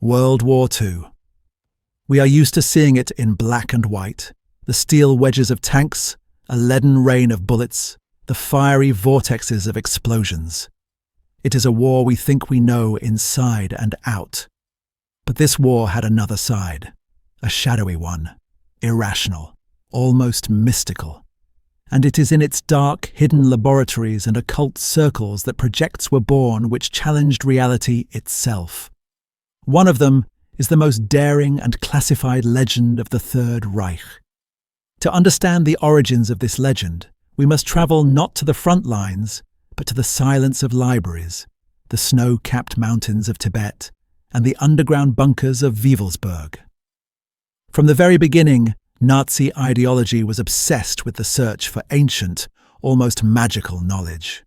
World War II. We are used to seeing it in black and white, the steel wedges of tanks, a leaden rain of bullets, the fiery vortexes of explosions. It is a war we think we know inside and out. But this war had another side, a shadowy one, irrational, almost mystical. And it is in its dark, hidden laboratories and occult circles that projects were born which challenged reality itself. One of them is the most daring and classified legend of the Third Reich. To understand the origins of this legend, we must travel not to the front lines, but to the silence of libraries, the snow-capped mountains of Tibet, and the underground bunkers of Wewelsburg. From the very beginning, Nazi ideology was obsessed with the search for ancient, almost magical knowledge.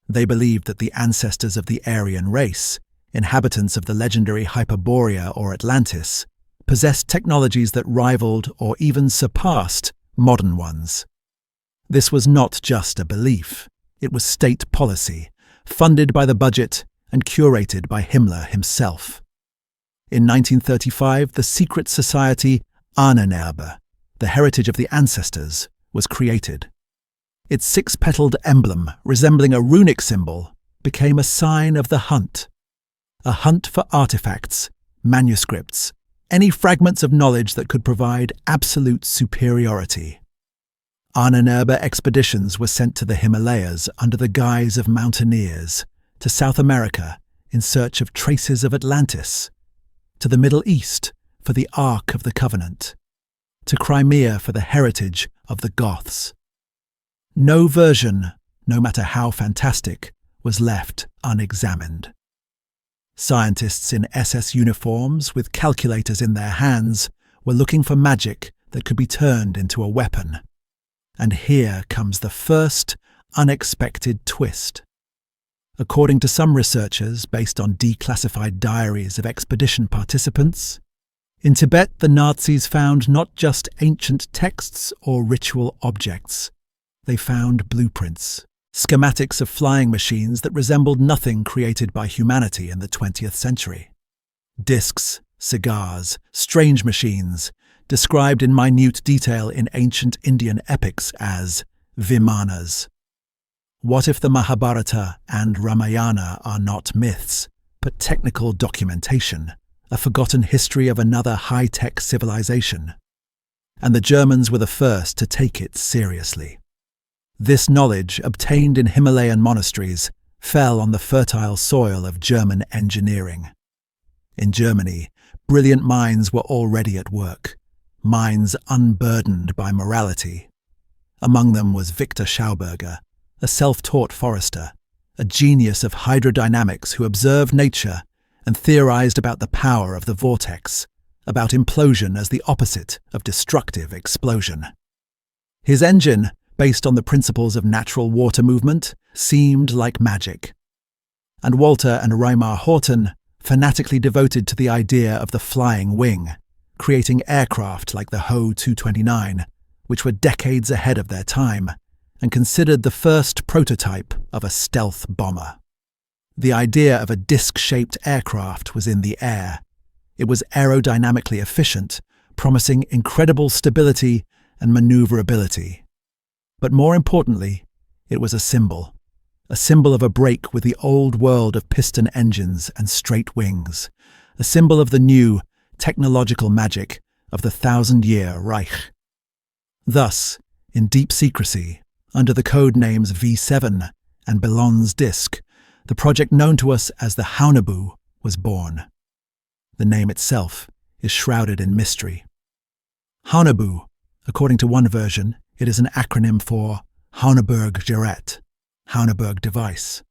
They believed that the ancestors of the Aryan race, inhabitants of the legendary Hyperborea or Atlantis, possessed technologies that rivaled or even surpassed modern ones. This was not just a belief, it was state policy, funded by the budget and curated by Himmler himself. In 1935, the secret society Ahnenerbe, the heritage of the ancestors, was created. Its six-petaled emblem, resembling a runic symbol, became a sign of the hunt. A hunt for artifacts, manuscripts, any fragments of knowledge that could provide absolute superiority. Ahnenerbe expeditions were sent to the Himalayas under the guise of mountaineers, to South America in search of traces of Atlantis, to the Middle East for the Ark of the Covenant, to Crimea for the heritage of the Goths. No version, no matter how fantastic, was left unexamined. Scientists in SS uniforms with calculators in their hands were looking for magic that could be turned into a weapon. And here comes the first unexpected twist. According to some researchers, based on declassified diaries of expedition participants, in Tibet the Nazis found not just ancient texts or ritual objects. They found blueprints, schematics of flying machines that resembled nothing created by humanity in the 20th century. Discs, cigars, strange machines, described in minute detail in ancient Indian epics as Vimanas. What if the Mahabharata and Ramayana are not myths, but technical documentation, a forgotten history of another high-tech civilization? And the Germans were the first to take it seriously. This knowledge, obtained in Himalayan monasteries, fell on the fertile soil of German engineering. In Germany, brilliant minds were already at work, minds unburdened by morality. Among them was Victor Schauberger, a self-taught forester, a genius of hydrodynamics who observed nature and theorized about the power of the vortex, about implosion as the opposite of destructive explosion. His engine, based on the principles of natural water movement, seemed like magic. And Walter and Reimar Horten, fanatically devoted to the idea of the flying wing, creating aircraft like the Ho 229, which were decades ahead of their time, and considered the first prototype of a stealth bomber. The idea of a disc-shaped aircraft was in the air. It was aerodynamically efficient, promising incredible stability and maneuverability. But more importantly, it was a symbol of a break with the old world of piston engines and straight wings, a symbol of the new, technological magic of the 1,000-year Reich. Thus, in deep secrecy, under the code names V7 and Bellon's disk, the project known to us as the Haunebu was born. The name itself is shrouded in mystery. Haunebu, according to one version, it is an acronym for Hauneburg Gerät, Hauneburg device.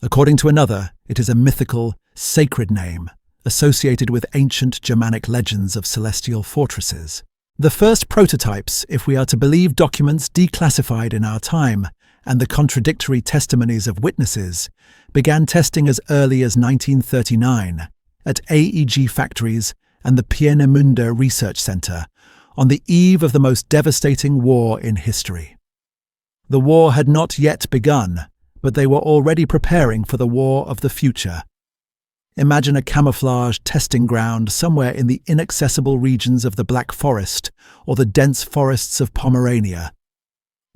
According to another, it is a mythical, sacred name associated with ancient Germanic legends of celestial fortresses. The first prototypes, if we are to believe documents declassified in our time and the contradictory testimonies of witnesses, began testing as early as 1939 at AEG factories and the Peenemünde Research Center, on the eve of the most devastating war in history. The war had not yet begun, but they were already preparing for the war of the future. Imagine a camouflage testing ground somewhere in the inaccessible regions of the Black Forest or the dense forests of Pomerania.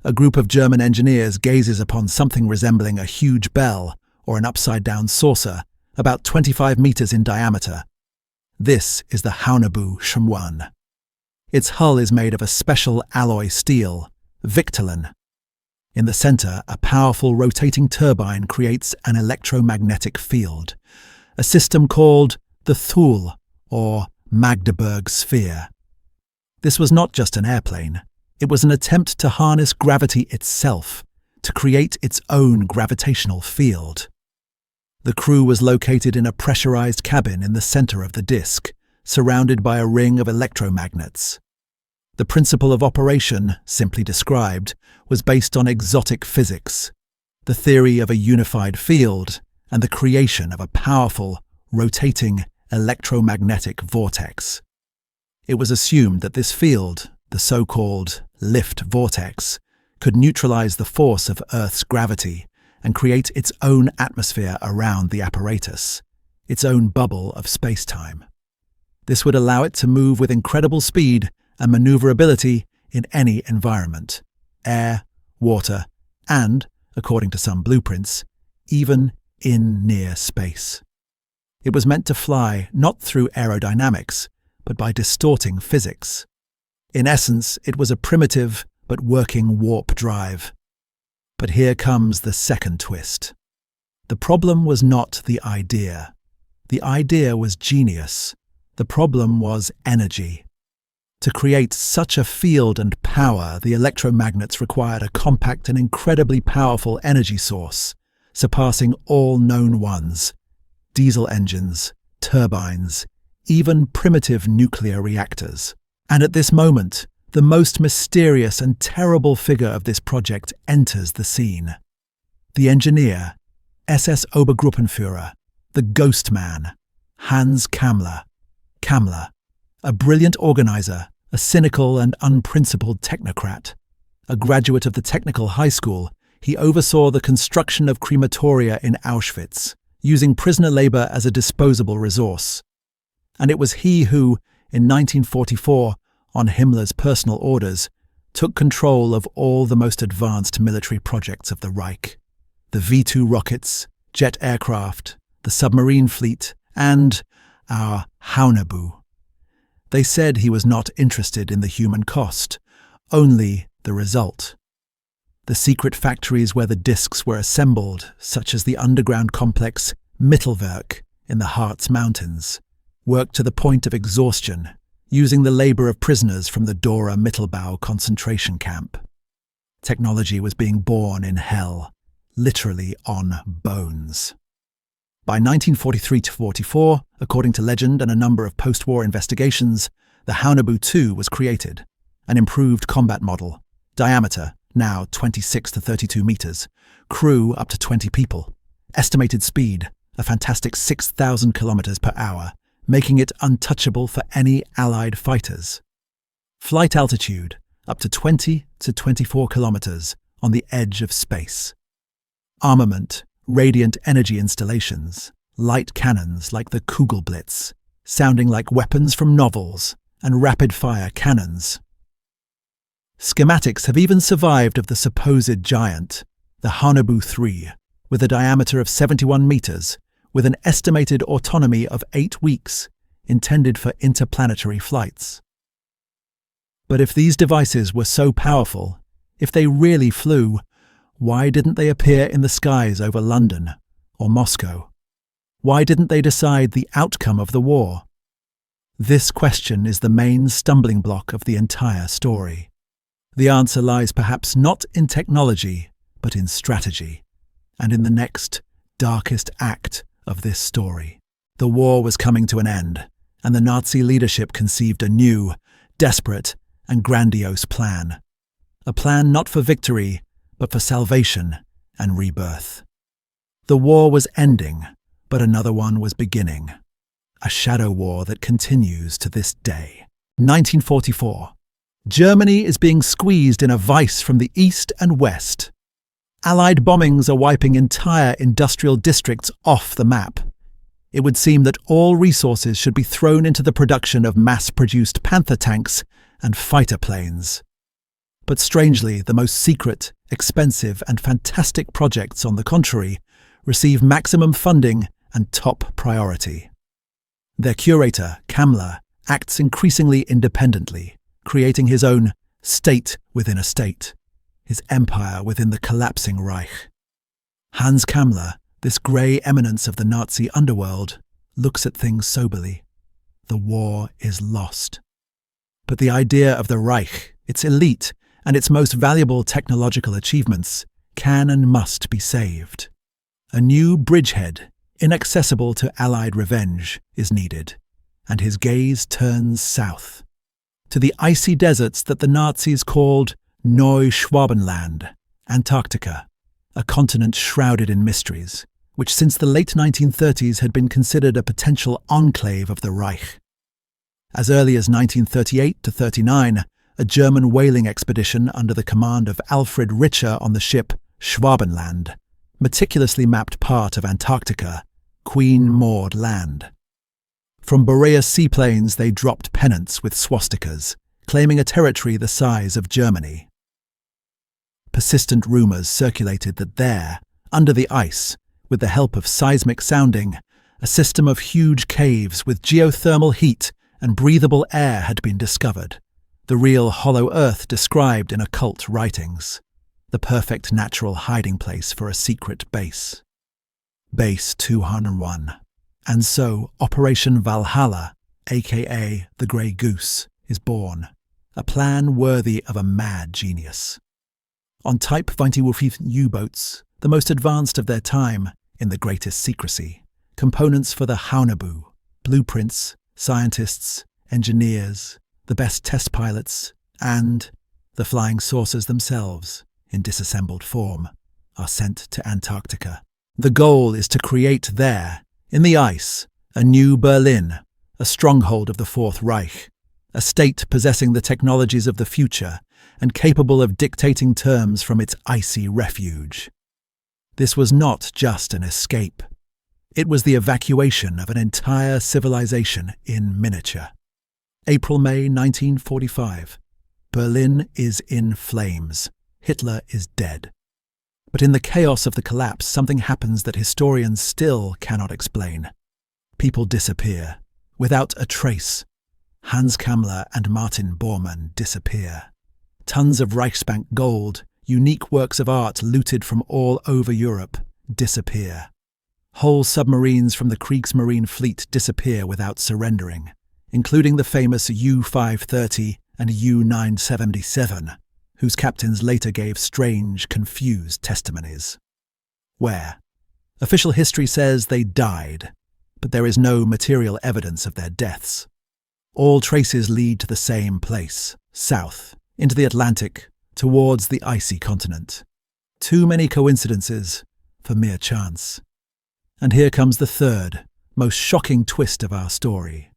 A group of German engineers gazes upon something resembling a huge bell or an upside-down saucer, about 25 meters in diameter. This is the Haunebu Project. Its hull is made of a special alloy steel, Victalin. In the center, a powerful rotating turbine creates an electromagnetic field, a system called the Thule, or Magdeburg sphere. This was not just an airplane. It was an attempt to harness gravity itself, to create its own gravitational field. The crew was located in a pressurized cabin in the center of the disk, surrounded by a ring of electromagnets. The principle of operation, simply described, was based on exotic physics, the theory of a unified field, and the creation of a powerful, rotating electromagnetic vortex. It was assumed that this field, the so-called lift vortex, could neutralize the force of Earth's gravity and create its own atmosphere around the apparatus, its own bubble of space-time. This would allow it to move with incredible speed and maneuverability in any environment, air, water, and, according to some blueprints, even in near space. It was meant to fly not through aerodynamics, but by distorting physics. In essence, it was a primitive but working warp drive. But here comes the second twist. The problem was not the idea. The idea was genius. The problem was energy. To create such a field and power, the electromagnets required a compact and incredibly powerful energy source, surpassing all known ones: diesel engines, turbines, even primitive nuclear reactors. And at this moment, the most mysterious and terrible figure of this project enters the scene. The engineer, SS Obergruppenführer, the ghost man, Hans Kammler. Kammler, a brilliant organizer, a cynical and unprincipled technocrat. A graduate of the technical high school, he oversaw the construction of crematoria in Auschwitz, using prisoner labor as a disposable resource. And it was he who, in 1944, on Himmler's personal orders, took control of all the most advanced military projects of the Reich: the V-2 rockets, jet aircraft, the submarine fleet, and our Haunebu. They said he was not interested in the human cost, only the result. The secret factories where the discs were assembled, such as the underground complex Mittelwerk in the Harz Mountains, worked to the point of exhaustion, using the labor of prisoners from the Dora Mittelbau concentration camp. Technology was being born in hell, literally on bones. By 1943-44, according to legend and a number of post-war investigations, the Haunebu 2 was created, an improved combat model, diameter now 26 to 32 meters, crew up to 20 people, estimated speed a fantastic 6,000 kilometers per hour, making it untouchable for any Allied fighters. Flight altitude up to 20 to 24 kilometers on the edge of space. Armament, radiant energy installations, light cannons like the Kugelblitz, sounding like weapons from novels, and rapid-fire cannons. Schematics have even survived of the supposed giant, the Haunebu 3, with a diameter of 71 meters, with an estimated autonomy of 8 weeks, intended for interplanetary flights. But if these devices were so powerful, if they really flew, why didn't they appear in the skies over London or Moscow? Why didn't they decide the outcome of the war? This question is the main stumbling block of the entire story. The answer lies perhaps not in technology, but in strategy, and in the next, darkest act of this story. The war was coming to an end, and the Nazi leadership conceived a new, desperate, and grandiose plan. A plan not for victory, but for salvation and rebirth. The war was ending, but another one was beginning. A shadow war that continues to this day. 1944. Germany is being squeezed in a vice from the east and west. Allied bombings are wiping entire industrial districts off the map. it would seem that all resources should be thrown into the production of mass-produced Panther tanks and fighter planes. But strangely, the most secret, expensive, and fantastic projects, on the contrary, receive maximum funding and top priority. Their curator, Himmler, acts increasingly independently, creating his own state within a state, his empire within the collapsing Reich. Hans Himmler, this grey eminence of the Nazi underworld, looks at things soberly. The war is lost. But the idea of the Reich, its elite, and its most valuable technological achievements can and must be saved. A new bridgehead, inaccessible to Allied revenge, is needed, and his gaze turns south, to the icy deserts that the Nazis called Neuschwabenland, Antarctica, a continent shrouded in mysteries, which since the late 1930s had been considered a potential enclave of the Reich. As early as 1938 to 39, a German whaling expedition under the command of Alfred Richer on the ship Schwabenland meticulously mapped part of Antarctica, Queen Maud Land. From Boreas seaplanes they dropped pennants with swastikas, claiming a territory the size of Germany. Persistent rumours circulated that there, under the ice, with the help of seismic sounding, a system of huge caves with geothermal heat and breathable air had been discovered, the real hollow earth described in occult writings, the perfect natural hiding place for a secret base. Base 201. And so Operation Valhalla, aka the Grey Goose, is born, a plan worthy of a mad genius. On Type 25 U-boats, the most advanced of their time, in the greatest secrecy, components for the Haunebu, blueprints, scientists, engineers, the best test pilots, and the flying saucers themselves, in disassembled form, are sent to Antarctica. The goal is to create there, in the ice, a new Berlin, a stronghold of the Fourth Reich, a state possessing the technologies of the future and capable of dictating terms from its icy refuge. This was not just an escape. It was the evacuation of an entire civilization in miniature. April-May 1945. Berlin is in flames. Hitler is dead. But in the chaos of the collapse, something happens that historians still cannot explain. People disappear, without a trace. Hans Himmler and Martin Bormann disappear. Tons of Reichsbank gold, unique works of art looted from all over Europe, disappear. Whole submarines from the Kriegsmarine fleet disappear without surrendering, including the famous U-530 and U-977, whose captains later gave strange, confused testimonies. Where? Official history says they died, but there is no material evidence of their deaths. All traces lead to the same place, south, into the Atlantic, towards the icy continent. Too many coincidences for mere chance. And here comes the third, most shocking twist of our story.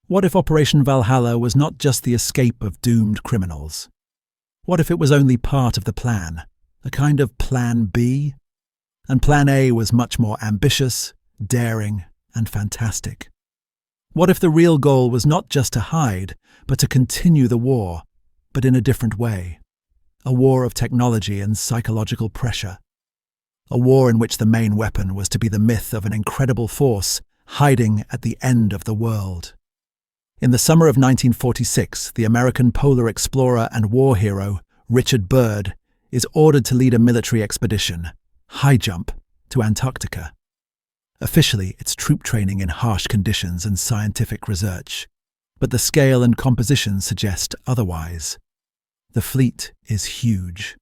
What if Operation Valhalla was not just the escape of doomed criminals? What if it was only part of the plan, a kind of Plan B? And Plan A was much more ambitious, daring, and fantastic. What if the real goal was not just to hide, but to continue the war, but in a different way? A war of technology and psychological pressure. A war in which the main weapon was to be the myth of an incredible force hiding at the end of the world. In the summer of 1946, the American polar explorer and war hero, Richard Byrd, is ordered to lead a military expedition, high jump, to Antarctica. Officially, it's troop training in harsh conditions and scientific research, but the scale and composition suggest otherwise. The fleet is huge.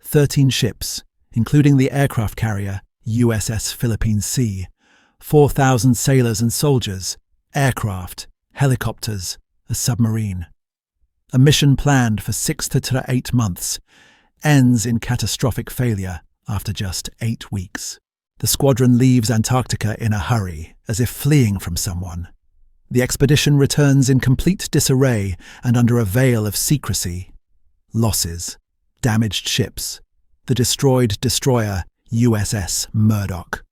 13 ships, including the aircraft carrier USS Philippine Sea, 4,000 sailors and soldiers, aircraft, helicopters, a submarine. A mission planned for 6 to 8 months ends in catastrophic failure after just 8 weeks. The squadron leaves Antarctica in a hurry, as if fleeing from someone. The expedition returns in complete disarray and under a veil of secrecy. Losses, damaged ships, the destroyed destroyer USS Murdoch.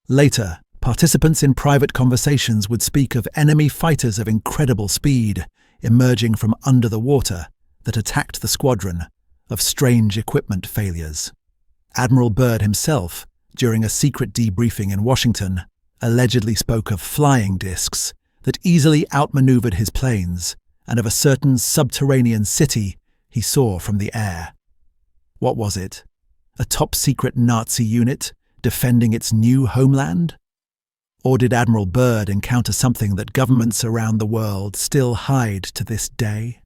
Later, Participants in private conversations would speak of enemy fighters of incredible speed emerging from under the water that attacked the squadron, of strange equipment failures. Admiral Byrd himself, during a secret debriefing in Washington, allegedly spoke of flying discs that easily outmaneuvered his planes and of a certain subterranean city he saw from the air. What was it? A top-secret Nazi unit defending its new homeland? Or did Admiral Byrd encounter something that governments around the world still hide to this day?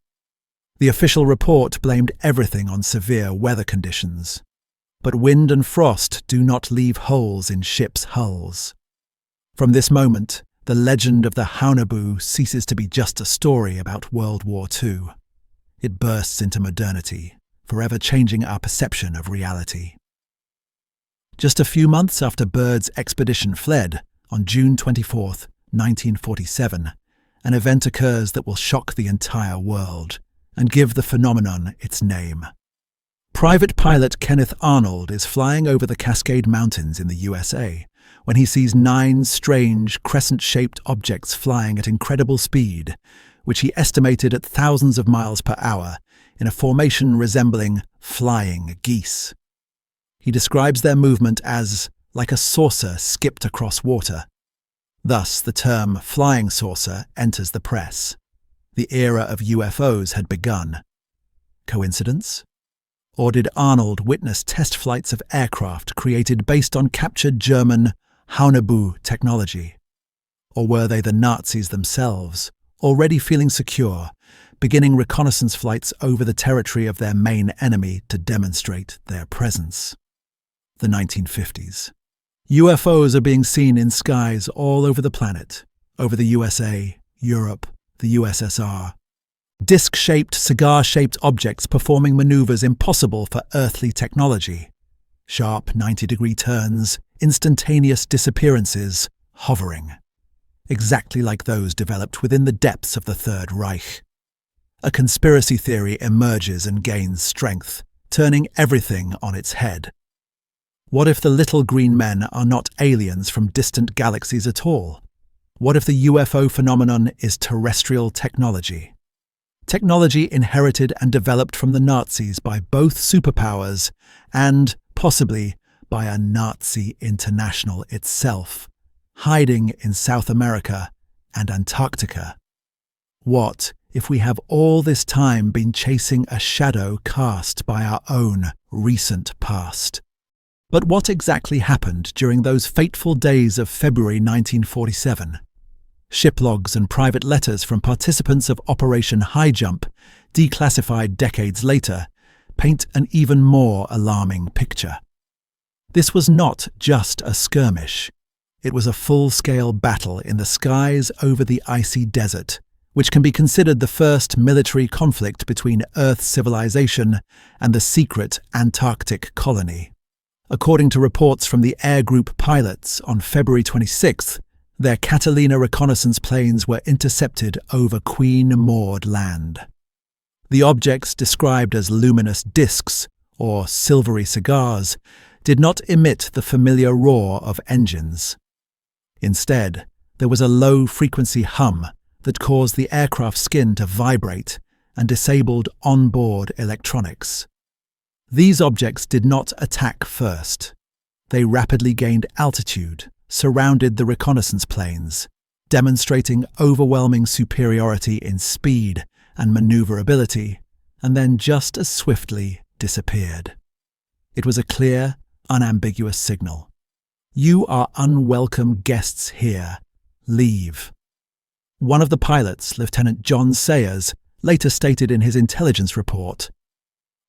The official report blamed everything on severe weather conditions. But wind and frost do not leave holes in ships' hulls. From this moment, the legend of the Haunebu ceases to be just a story about World War II. It bursts into modernity, forever changing our perception of reality. Just a few months after Byrd's expedition fled, on June 24, 1947, an event occurs that will shock the entire world and give the phenomenon its name. Private pilot Kenneth Arnold is flying over the Cascade Mountains in the USA when he sees 9 strange, crescent-shaped objects flying at incredible speed, which he estimated at thousands of miles per hour, in a formation resembling flying geese. He describes their movement as like a saucer skipped across water. Thus, the term flying saucer enters the press. The era of UFOs had begun. Coincidence? Or did Arnold witness test flights of aircraft created based on captured German Haunebu technology? Or were they the Nazis themselves, already feeling secure, beginning reconnaissance flights over the territory of their main enemy to demonstrate their presence? The 1950s. UFOs are being seen in skies all over the planet, over the USA, Europe, the USSR. Disc-shaped, cigar-shaped objects performing maneuvers impossible for earthly technology. Sharp 90-degree turns, instantaneous disappearances, hovering. Exactly like those developed within the depths of the Third Reich. A conspiracy theory emerges and gains strength, turning everything on its head. What if the little green men are not aliens from distant galaxies at all? What if the UFO phenomenon is terrestrial technology? Technology inherited and developed from the Nazis by both superpowers and, possibly, by a Nazi international itself, hiding in South America and Antarctica. What if we have all this time been chasing a shadow cast by our own recent past? But what exactly happened during those fateful days of February 1947? Shiplogs and private letters from participants of Operation High Jump, declassified decades later, paint an even more alarming picture. This was not just a skirmish. It was a full-scale battle in the skies over the icy desert, which can be considered the first military conflict between Earth civilization and the secret Antarctic colony. According to reports from the Air Group pilots, on February 26th, their Catalina reconnaissance planes were intercepted over Queen Maud Land. The objects, described as luminous discs, or silvery cigars, did not emit the familiar roar of engines. Instead, there was a low-frequency hum that caused the aircraft skin to vibrate and disabled onboard electronics. These objects did not attack first. They rapidly gained altitude, surrounded the reconnaissance planes, demonstrating overwhelming superiority in speed and maneuverability, and then just as swiftly disappeared. It was a clear, unambiguous signal. You are unwelcome guests here. Leave. One of the pilots, Lieutenant John Sayers, later stated in his intelligence report,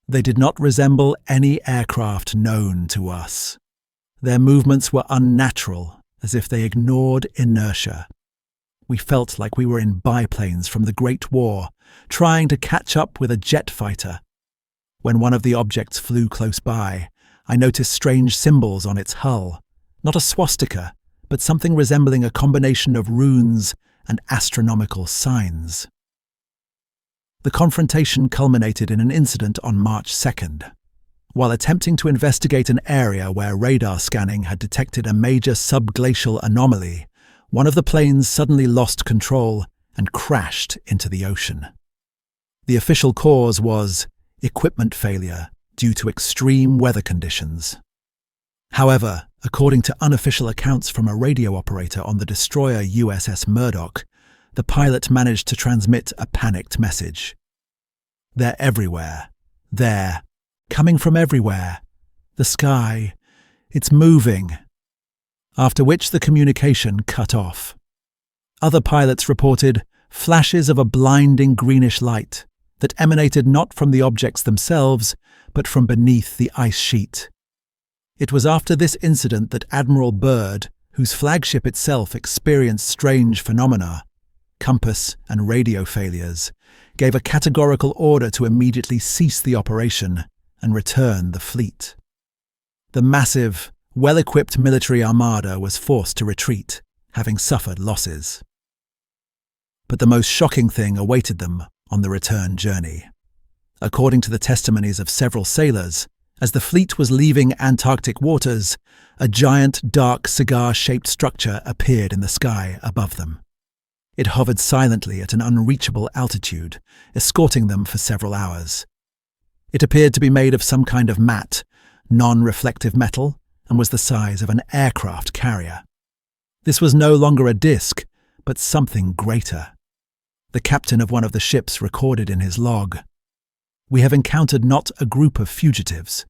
"They did not resemble any aircraft known to us. Their movements were unnatural, as if they ignored inertia. We felt like we were in biplanes from the Great War, trying to catch up with a jet fighter. When one of the objects flew close by, I noticed strange symbols on its hull, not a swastika, but something resembling a combination of runes and astronomical signs." The confrontation culminated in an incident on March 2nd. While attempting to investigate an area where radar scanning had detected a major subglacial anomaly, one of the planes suddenly lost control and crashed into the ocean. The official cause was equipment failure due to extreme weather conditions. However, according to unofficial accounts from a radio operator on the destroyer USS Murdoch, the pilot managed to transmit a panicked message. "They're everywhere. They're coming from everywhere. The sky, it's moving." After which the communication cut off. Other pilots reported flashes of a blinding greenish light that emanated not from the objects themselves, but from beneath the ice sheet. It was after this incident that Admiral Byrd, whose flagship itself experienced strange phenomena, compass and radio failures, gave a categorical order to immediately cease the operation and return the fleet. The massive, well-equipped military armada was forced to retreat, having suffered losses. But the most shocking thing awaited them on the return journey. According to the testimonies of several sailors, as the fleet was leaving Antarctic waters, a giant, dark, cigar-shaped structure appeared in the sky above them. It hovered silently at an unreachable altitude, escorting them for several hours. It appeared to be made of some kind of matte, non-reflective metal and was the size of an aircraft carrier. This was no longer a disk, but something greater. The captain of one of the ships recorded in his log, "We have encountered not a group of fugitives.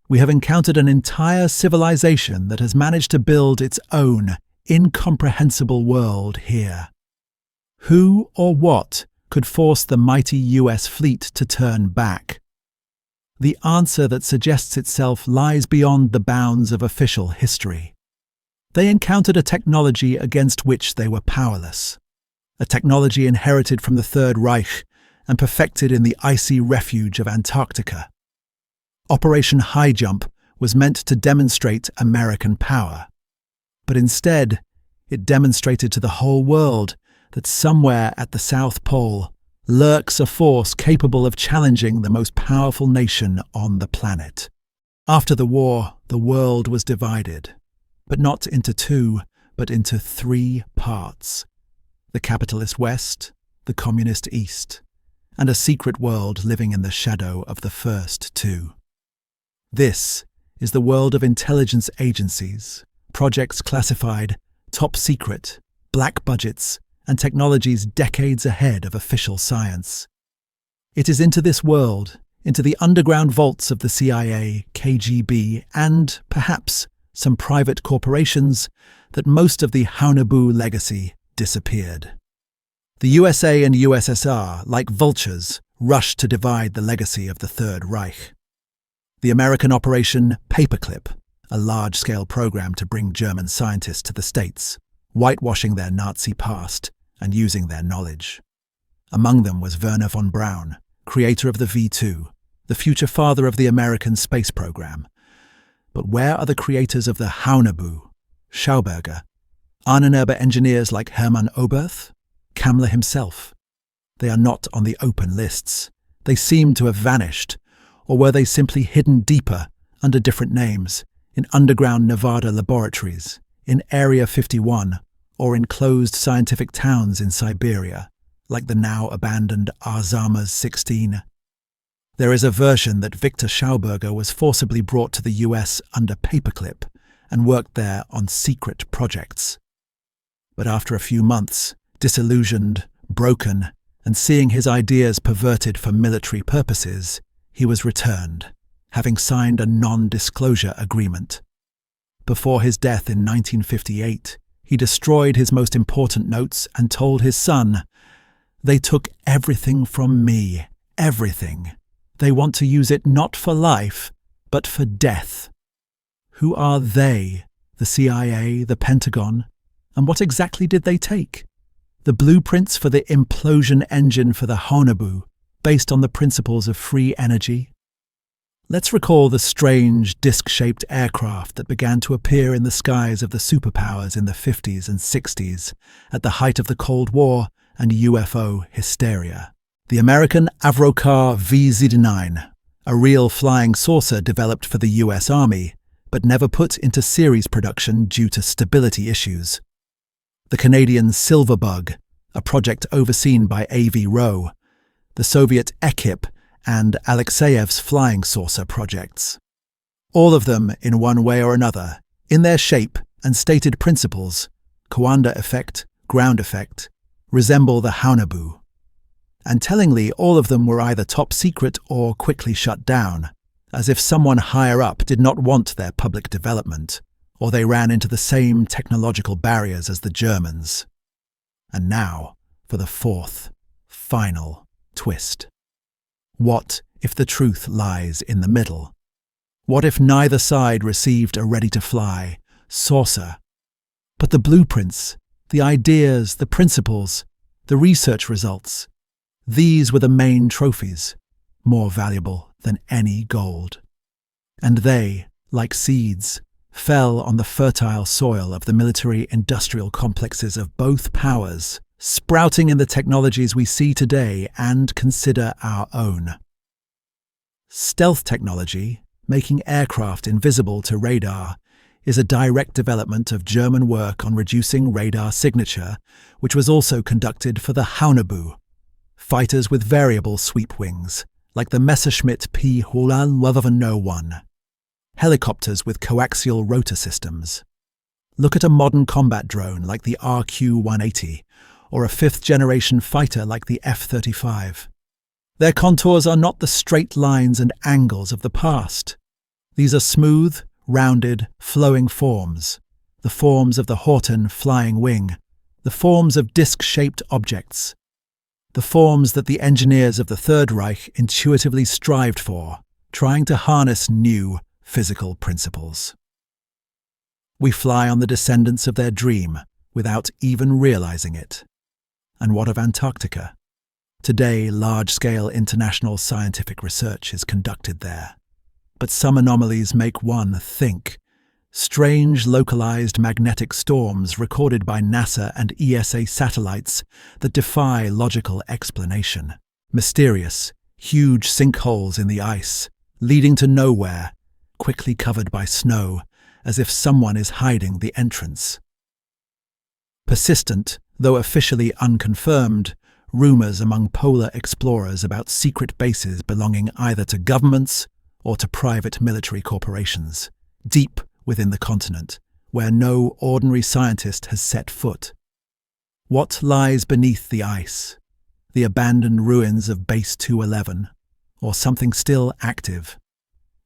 We have encountered an entire civilization that has managed to build its own incomprehensible world here. Who or what could force the mighty US fleet to turn back? The answer that suggests itself lies beyond the bounds of official history. They encountered a technology against which they were powerless, a technology inherited from the Third Reich and perfected in the icy refuge of Antarctica. Operation High Jump was meant to demonstrate American power, but instead it demonstrated to the whole world that somewhere at the South Pole lurks a force capable of challenging the most powerful nation on the planet. After the war, the world was divided, but not into two, but into three parts: the capitalist West, the communist East, and a secret world living in the shadow of the first two. This is the world of intelligence agencies, projects classified, top secret, black budgets, and technologies decades ahead of official science. It is into this world, into the underground vaults of the CIA, KGB, and, perhaps, some private corporations, that most of the Haunebu legacy disappeared. The USA and USSR, like vultures, rushed to divide the legacy of the Third Reich. The American Operation Paperclip, a large-scale program to bring German scientists to the States, whitewashing their Nazi past and using their knowledge. Among them was Wernher von Braun, creator of the V2, the future father of the American space program. But where are the creators of the Haunebu, Schauberger, Ahnenerbe engineers like Hermann Oberth, Kammler himself? They are not on the open lists. They seem to have vanished, or were they simply hidden deeper, under different names, in underground Nevada laboratories, in Area 51, or in closed scientific towns in Siberia, like the now-abandoned Arzamas 16. There is a version that Victor Schauberger was forcibly brought to the US under paperclip and worked there on secret projects. But after a few months, disillusioned, broken, and seeing his ideas perverted for military purposes, he was returned, having signed a non-disclosure agreement. Before his death in 1958, he destroyed his most important notes and told his son, "They took everything from me, everything. They want to use it not for life, but for death." Who are they? The CIA, the Pentagon? And what exactly did they take? The blueprints for the implosion engine for the Haunebu, based on the principles of free energy? Let's recall the strange, disc-shaped aircraft that began to appear in the skies of the superpowers in the 50s and 60s, at the height of the Cold War and UFO hysteria. The American Avrocar VZ-9, a real flying saucer developed for the US Army, but never put into series production due to stability issues. The Canadian Silverbug, a project overseen by A.V. Rowe, the Soviet Ekip, and Alexeyev's flying saucer projects. All of them, in one way or another, in their shape and stated principles, Coanda effect, ground effect, resemble the Haunebu. And tellingly, all of them were either top secret or quickly shut down, as if someone higher up did not want their public development, or they ran into the same technological barriers as the Germans. And now, for the fourth, final twist. What if the truth lies in the middle? What if neither side received a ready-to-fly saucer? But the blueprints, the ideas, the principles, the research results, these were the main trophies, more valuable than any gold. And they, like seeds, fell on the fertile soil of the military-industrial complexes of both powers, sprouting in the technologies we see today and consider our own. Stealth technology, making aircraft invisible to radar, is a direct development of German work on reducing radar signature, which was also conducted for the Haunebu, fighters with variable sweep wings, like the Messerschmitt P-1101, helicopters with coaxial rotor systems. Look at a modern combat drone like the RQ-180, or a fifth-generation fighter like the F-35. Their contours are not the straight lines and angles of the past. These are smooth, rounded, flowing forms, the forms of the Horten flying wing, the forms of disc-shaped objects, the forms that the engineers of the Third Reich intuitively strived for, trying to harness new physical principles. We fly on the descendants of their dream without even realizing it. And what of Antarctica? Today, large-scale international scientific research is conducted there. But some anomalies make one think. Strange localized magnetic storms recorded by NASA and ESA satellites that defy logical explanation. Mysterious, huge sinkholes in the ice, leading to nowhere, quickly covered by snow, as if someone is hiding the entrance. Persistent, though officially unconfirmed, rumors among polar explorers about secret bases belonging either to governments or to private military corporations, deep within the continent, where no ordinary scientist has set foot. What lies beneath the ice? The abandoned ruins of Base 211, or something still active?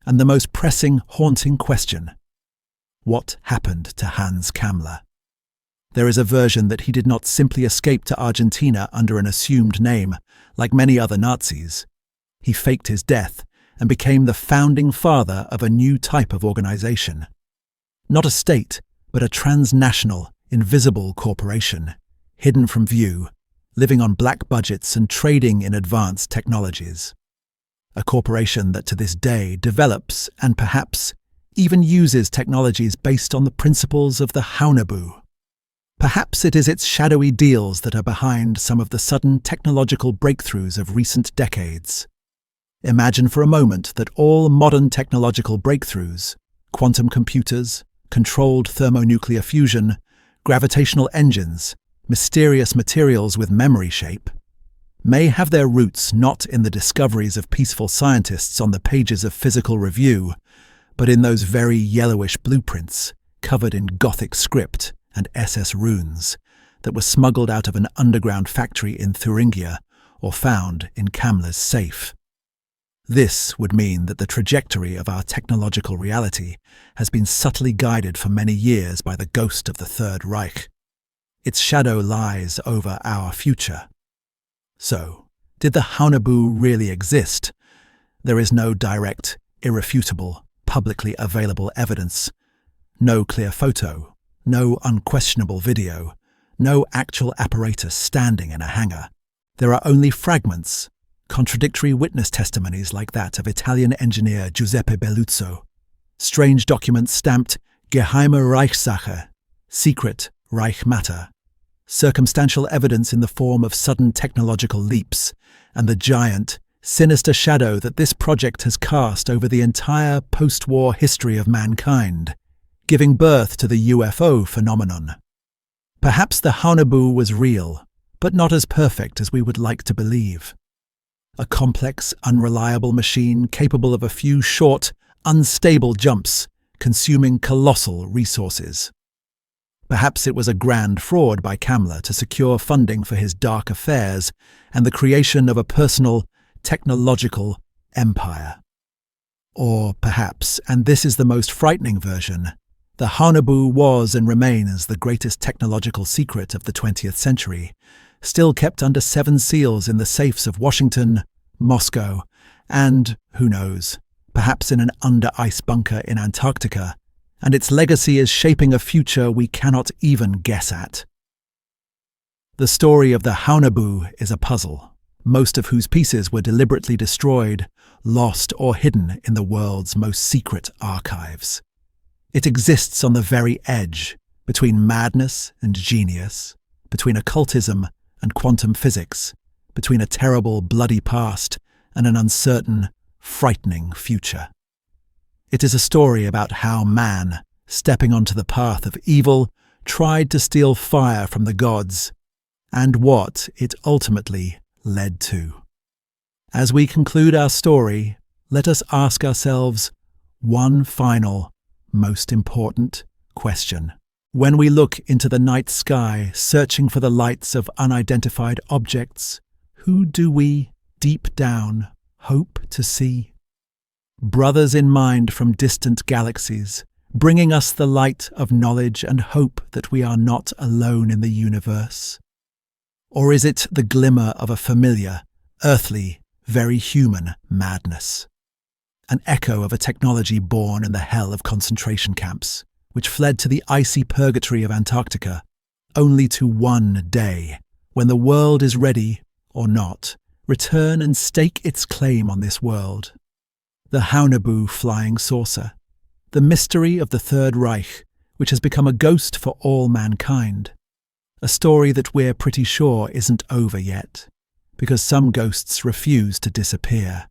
And the most pressing, haunting question: what happened to Hans Kammler? There is a version that he did not simply escape to Argentina under an assumed name, like many other Nazis. He faked his death and became the founding father of a new type of organization. Not a state, but a transnational, invisible corporation, hidden from view, living on black budgets and trading in advanced technologies. A corporation that to this day develops and perhaps even uses technologies based on the principles of the Haunebu. Perhaps it is its shadowy deals that are behind some of the sudden technological breakthroughs of recent decades. Imagine for a moment that all modern technological breakthroughs, quantum computers, controlled thermonuclear fusion, gravitational engines, mysterious materials with memory shape, may have their roots not in the discoveries of peaceful scientists on the pages of Physical Review, but in those very yellowish blueprints, covered in Gothic script and SS runes, that were smuggled out of an underground factory in Thuringia or found in Kammler's safe. This would mean that the trajectory of our technological reality has been subtly guided for many years by the ghost of the Third Reich. Its shadow lies over our future. So, did the Haunebu really exist? There is no direct, irrefutable, publicly available evidence. No clear photo, no unquestionable video, no actual apparatus standing in a hangar. There are only fragments, contradictory witness testimonies like that of Italian engineer Giuseppe Belluzzo, strange documents stamped Geheime Reichssache, secret Reich matter, circumstantial evidence in the form of sudden technological leaps, and the giant, sinister shadow that this project has cast over the entire post-war history of mankind, giving birth to the UFO phenomenon. Perhaps the Haunebu was real, but not as perfect as we would like to believe. A complex, unreliable machine capable of a few short, unstable jumps, consuming colossal resources. Perhaps it was a grand fraud by Himmler to secure funding for his dark affairs and the creation of a personal, technological empire. Or perhaps, and this is the most frightening version, the Haunebu was and remains the greatest technological secret of the 20th century, still kept under 7 seals in the safes of Washington, Moscow, and, who knows, perhaps in an under-ice bunker in Antarctica, and its legacy is shaping a future we cannot even guess at. The story of the Haunebu is a puzzle, most of whose pieces were deliberately destroyed, lost or hidden in the world's most secret archives. It exists on the very edge, between madness and genius, between occultism and quantum physics, between a terrible, bloody past and an uncertain, frightening future. It is a story about how man, stepping onto the path of evil, tried to steal fire from the gods, and what it ultimately led to. As we conclude our story, let us ask ourselves one final, most important question. When we look into the night sky, searching for the lights of unidentified objects, who do we, deep down, hope to see? Brothers in mind from distant galaxies, bringing us the light of knowledge and hope that we are not alone in the universe? Or is it the glimmer of a familiar, earthly, very human madness? An echo of a technology born in the hell of concentration camps, which fled to the icy purgatory of Antarctica, only to one day, when the world is ready, or not, return and stake its claim on this world. The Haunebu flying saucer, the mystery of the Third Reich, which has become a ghost for all mankind. A story that we're pretty sure isn't over yet, because some ghosts refuse to disappear.